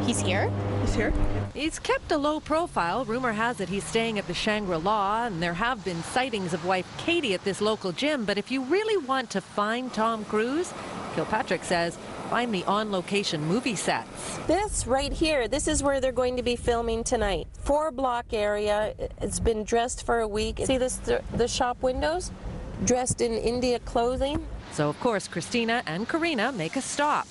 He's here? He's here. He's kept a low profile. Rumor has it he's staying at the Shangri-La, and there have been sightings of wife Katie at this local gym. But if you really want to find Tom Cruise, Kilpatrick says, find the on-location movie sets. This right here, this is where they're going to be filming tonight. 4-block area. It's been dressed for a week. See this, the shop windows? Dressed in India clothing. So, of course, Christina and Karina make a stop.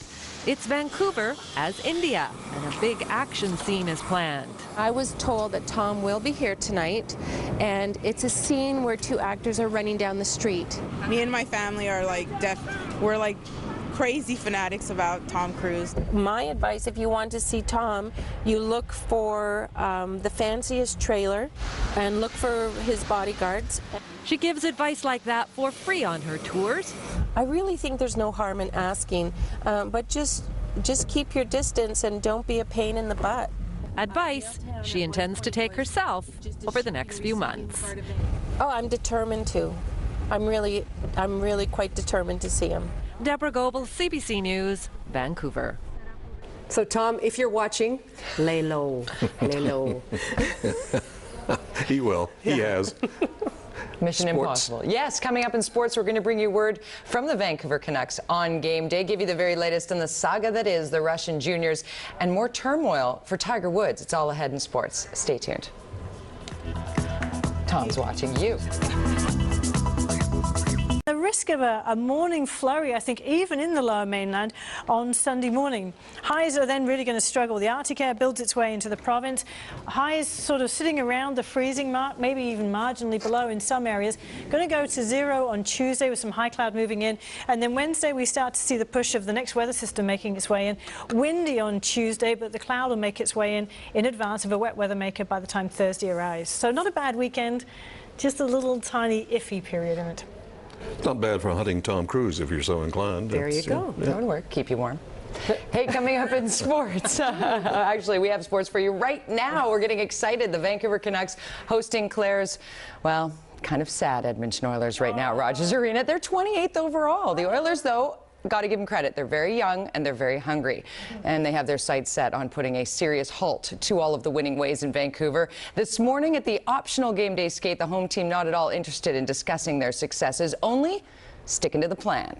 It's Vancouver as India, and a big action scene is planned. I was told that Tom will be here tonight, and it's a scene where 2 actors are running down the street. Me and my family are we're like crazy fanatics about Tom Cruise. My advice, if you want to see Tom, you look for the fanciest trailer and look for his bodyguards. She gives advice like that for free on her tours. I really think there's no harm in asking, but just keep your distance and don't be a pain in the butt. Advice she intends to take herself over the next few months. Oh, I'm determined to. I'm really quite determined to see him. Deborah Goebel, CBC News, Vancouver. So, Tom, if you're watching, lay low, lay low. He will. He has. Mission Impossible. Yes, coming up in sports, we're going to bring you word from the Vancouver Canucks on game day, give you the very latest in the saga that is the Russian juniors, and more turmoil for Tiger Woods. It's all ahead in sports. Stay tuned. Tom's watching you. The risk of a morning flurry, I think, even in the lower mainland on Sunday morning. Highs are then really going to struggle. The Arctic air builds its way into the province. Highs sort of sitting around the freezing mark, maybe even marginally below in some areas. Going to go to 0 on Tuesday with some high cloud moving in. And then Wednesday we start to see the push of the next weather system making its way in. Windy on Tuesday, but the cloud will make its way in advance of a wet weather maker by the time Thursday arrives. So not a bad weekend, just a little tiny iffy period in it. It's not bad for hunting Tom Cruise if you're so inclined. There you go. That would work. Keep you warm. Hey, coming up in sports. Actually, we have sports for you right now. We're getting excited. The Vancouver Canucks hosting Claire's, well, kind of sad Edmonton Oilers right now. Rogers Arena. They're 28th overall. The Oilers, though, got to give them credit. They're very young and they're very hungry. And they have their sights set on putting a serious halt to all of the winning ways in Vancouver. This morning at the optional game day skate, the home team not at all interested in discussing their successes, only sticking to the plan.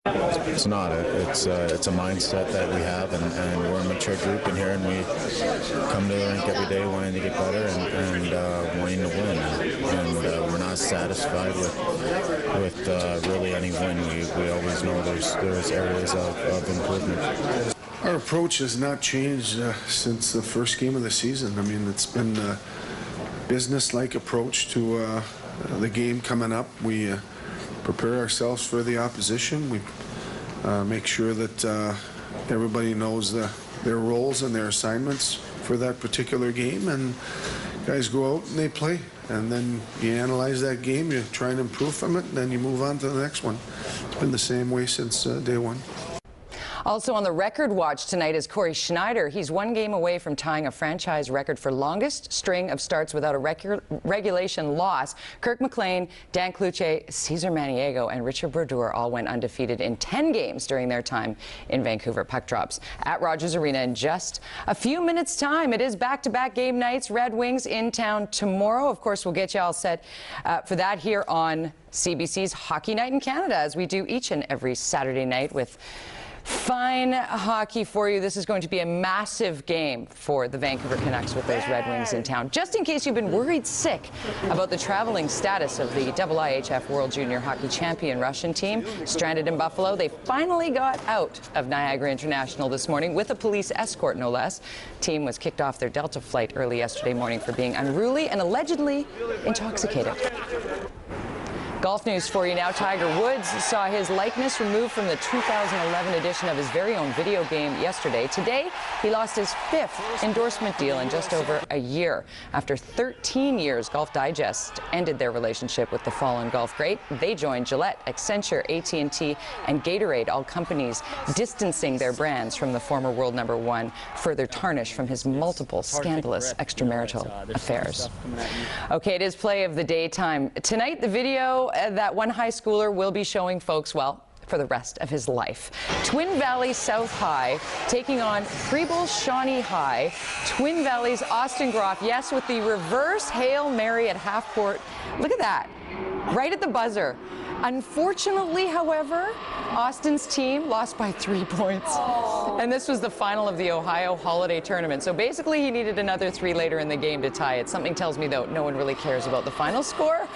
It's not. It's a mindset that we have, and we're a mature group in here, and we come to the rink every day wanting to get better and wanting to win. And we're not satisfied with really any win. We always know there's areas of improvement. Our approach has not changed since the first game of the season. I mean, it's been a business-like approach to the game coming up. We prepare ourselves for the opposition. We make sure that everybody knows their roles and their assignments for that particular game, and guys go out and they play. And then you analyze that game, you try and improve from it, and then you move on to the next one. It's been the same way since day one. Also on the record watch tonight is Corey Schneider. He's 1 game away from tying a franchise record for longest string of starts without a regulation loss. Kirk McLean, Dan Cloutier, Cesar Maniego, and Richard Brodeur all went undefeated in 10 games during their time in Vancouver. Puck drops at Rogers Arena in just a few minutes' time. It is back-to-back game nights. Red Wings in town tomorrow. Of course, we'll get you all set for that here on CBC's Hockey Night in Canada, as we do each and every Saturday night with fine hockey for you. This is going to be a massive game for the Vancouver Canucks with those Red Wings in town. Just in case you've been worried sick about the traveling status of the IIHF World Junior Hockey Champion Russian team stranded in Buffalo, they finally got out of Niagara International this morning with a police escort, no less. Team was kicked off their Delta flight early yesterday morning for being unruly and allegedly intoxicated. Golf news for you now. Tiger Woods saw his likeness removed from the 2011 edition of his very own video game yesterday. Today, he lost his 5th endorsement deal in just over a year. After 13 years, Golf Digest ended their relationship with the fallen golf great. They joined Gillette, Accenture, AT&T, and Gatorade, all companies distancing their brands from the former world #1, further tarnished from his multiple scandalous extramarital affairs. Okay, it is play of the day time. Tonight, the video that one high schooler will be showing folks, well, for the rest of his life. Twin Valley South High taking on Preble Shawnee High. Twin Valley's Austin Groff, yes, with the reverse Hail Mary at half court. Look at that, right at the buzzer. Unfortunately, however, Austin's team lost by 3 points. And this was the final of the Ohio Holiday Tournament. So basically, he needed another 3 later in the game to tie it. Something tells me, though, no one really cares about the final score.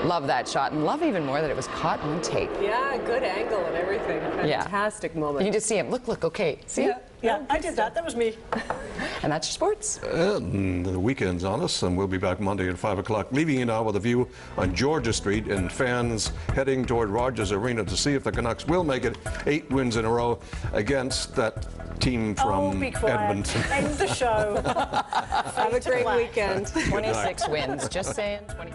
Love that shot, and love even more that it was caught on tape. Yeah, good angle and everything. Fantastic moment. You can just see him. Look, okay. See it? Yeah, I did that. That was me. And that's your sports. And the weekend's on us, and we'll be back Monday at 5 o'clock, leaving you now with a view on Georgia Street and fans heading toward Rogers Arena to see if the Canucks will make it 8 wins in a row against that team from be quiet. Edmonton. End the show. Have a great weekend. 26 wins, just saying. 20.